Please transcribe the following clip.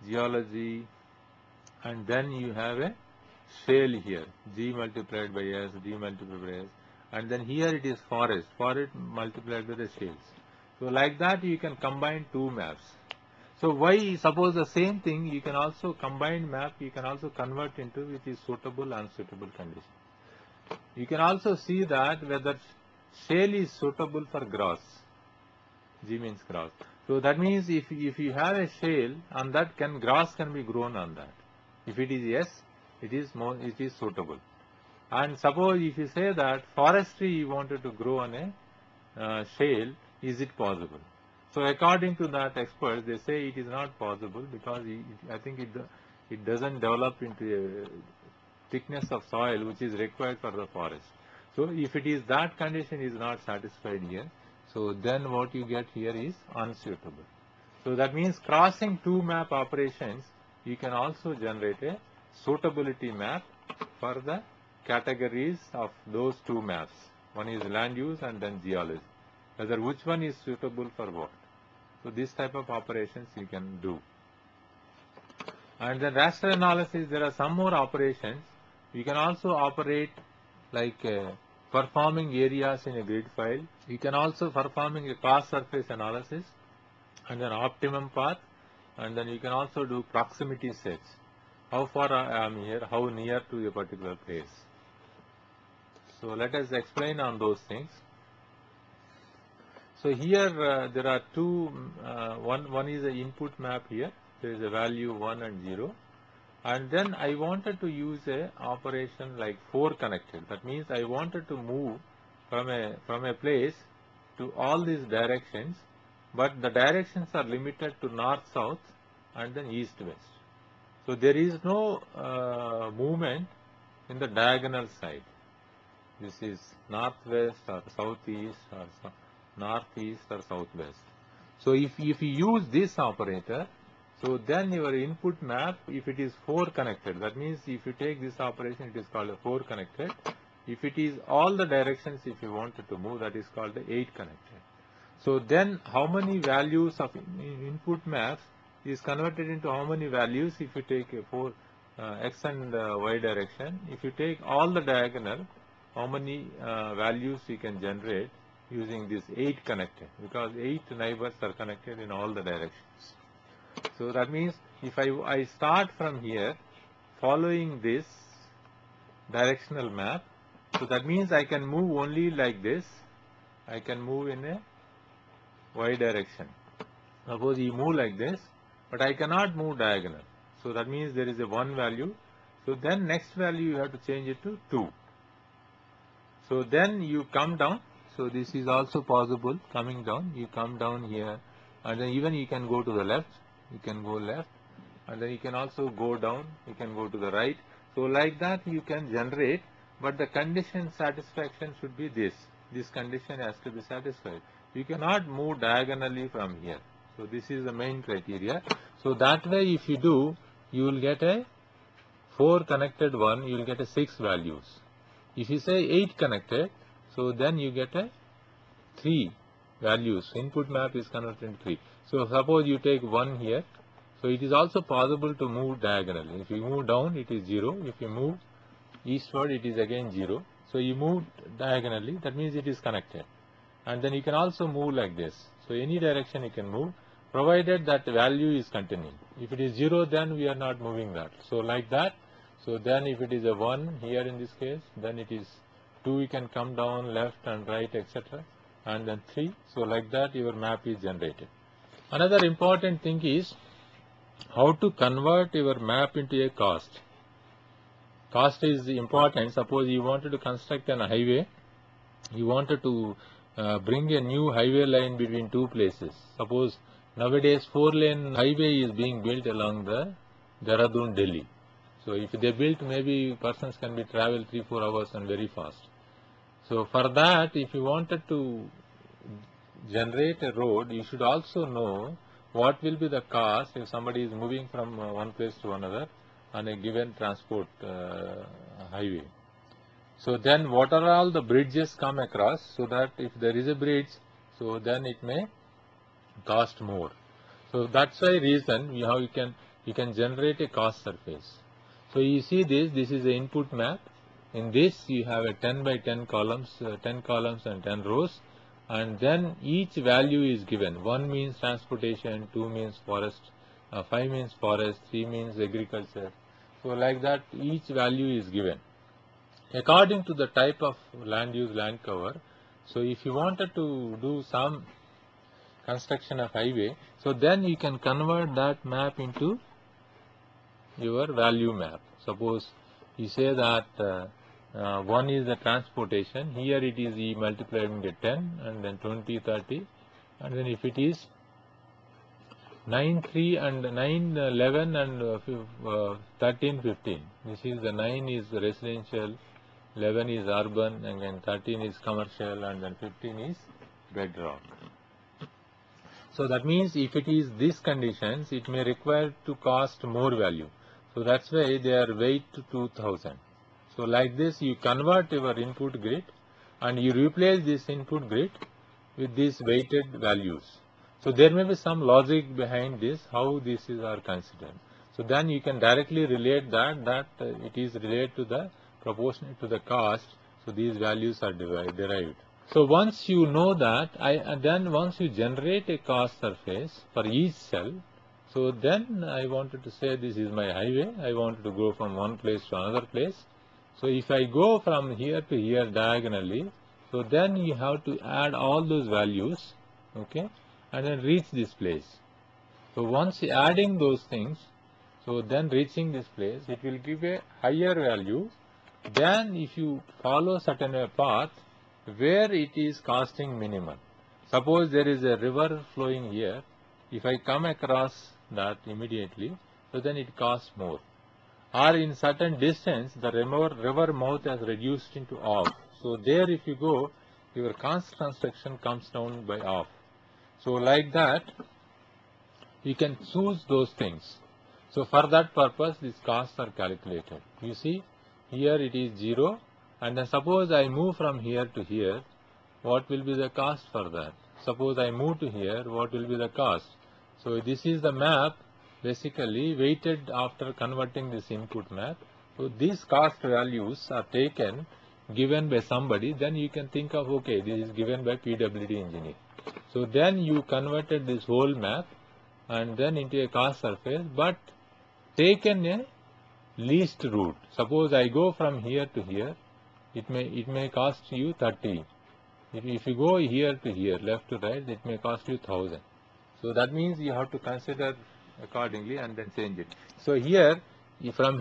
geology, and then you have a shale here, G multiplied by S, D multiplied by S, and then here it is forest multiplied by the shales. So like that you can combine two maps. So why, suppose the same thing you can also combine map, you can also convert into which is suitable, unsuitable condition. You can also see that whether shale is suitable for grass. G means grass. So that means if you have a shale, on that grass can be grown on that. If it is yes, it is suitable. And suppose if you say that forestry you wanted to grow on a shale, is it possible? So according to that experts, they say it is not possible because I think it doesn't develop into a thickness of soil which is required for the forest. So if it is that condition is not satisfied here, so then what you get here is unsuitable. So that means crossing two map operations, you can also generate a suitability map for the categories of those two maps. One is land use and then geology. Whether which one is suitable for what. So this type of operations you can do. And then raster analysis, there are some more operations. You can also operate like performing areas in a grid file. You can also performing a cost surface analysis and then optimum path, and then you can also do proximity search. How far I am here, how near to a particular place. So let us explain on those things. So here there are two, one is an input map here. There is a value 1 and 0. And then I wanted to use a operation like 4 connected. That means I wanted to move from a place to all these directions, but the directions are limited to north, south, and then east, west. So there is no movement in the diagonal side. This is northwest or southeast or northeast or southwest. So if you use this operator, so then your input map, if it is 4 connected, that means if you take this operation, it is called a 4 connected. If it is all the directions, if you wanted to move, that is called a 8 connected. So then how many values of input maps is converted into how many values if you take a 4 x and y direction. If you take all the diagonal, how many values you can generate using this 8 connected, because 8 neighbors are connected in all the directions. So that means if I start from here following this directional map, so that means I can move only like this. I can move in a y direction. Suppose you move like this, but I cannot move diagonal. So that means there is a 1 value. So then next value you have to change it to 2. So then you come down. So this is also possible, coming down. You come down here, and then even you can go to the left. You can go left, and then you can also go down. You can go to the right. So like that you can generate, but the condition satisfaction should be this. This condition has to be satisfied. You cannot move diagonally from here. So this is the main criteria. So that way if you do, you will get a 4 connected one, you will get a 6 values. If you say 8 connected, so then you get a 3 values. Input map is converted into 3. So suppose you take 1 here. So it is also possible to move diagonally. If you move down, it is 0. If you move eastward, it is again 0. So you move diagonally, that means it is connected. And then you can also move like this. So any direction you can move, provided that value is continuing. If it is 0, then we are not moving that. So like that. So then if it is a 1 here in this case, then it is 2, you can come down left and right, etc. And then 3. So like that your map is generated. Another important thing is how to convert your map into a cost. Cost is important. Suppose you wanted to construct an highway, you wanted to bring a new highway line between two places. Suppose nowadays 4-lane highway is being built along the Dehradun, Delhi. So if they built, maybe persons can be travel 3-4 hours and very fast. So for that, if you wanted to generate a road, you should also know what will be the cost if somebody is moving from one place to another on a given transport highway. So then what are all the bridges come across, so that if there is a bridge, so then it may cost more. So that's why reason you can you can generate a cost surface. So you see this is the input map. In this you have a 10 by 10 columns, 10 columns and 10 rows, and then each value is given. 1 means transportation, 2 means forest, 5 means forest, 3 means agriculture. So like that each value is given according to the type of land use, land cover. So if you wanted to do some construction of highway, so then you can convert that map into your value map. Suppose you say that 1 is the transportation, here it is E multiplied into 10 and then 20, 30, and then if it is 9, 3 and 9, 11 and 13, 15, this is the 9 is residential, 11 is urban, and then 13 is commercial, and then 15 is bedrock. So that means if it is these conditions, it may require to cost more value. So that's why they are weight to 2000. So like this you convert your input grid and you replace this input grid with these weighted values. So there may be some logic behind this, how this is are considered. So then you can directly relate that it is related to the proportionate to the cost. So these values are derived. So once you know that, then once you generate a cost surface for each cell, so then I wanted to say this is my highway. I wanted to go from one place to another place. So if I go from here to here diagonally, so then you have to add all those values, okay, and then reach this place. So once adding those things, so then reaching this place, it will give a higher value than if you follow certain path where it is costing minimal. Suppose there is a river flowing here, if I come across that immediately, so then it costs more. Or in certain distance, the river mouth has reduced into half. So there if you go, your cost construction comes down by half. So like that, you can choose those things. So for that purpose, these costs are calculated. You see, here it is 0, and then suppose I move from here to here, what will be the cost for that? Suppose I move to here, what will be the cost? So this is the map basically weighted after converting this input map. So these cost values are taken, given by somebody, then you can think of, okay, this is given by PWD engineer. So then you converted this whole map and then into a cost surface, but taken a least route. Suppose I go from here to here, it may cost you 30. If you go here to here, left to right, it may cost you 1000. So that means you have to consider accordingly and then change it. So here, from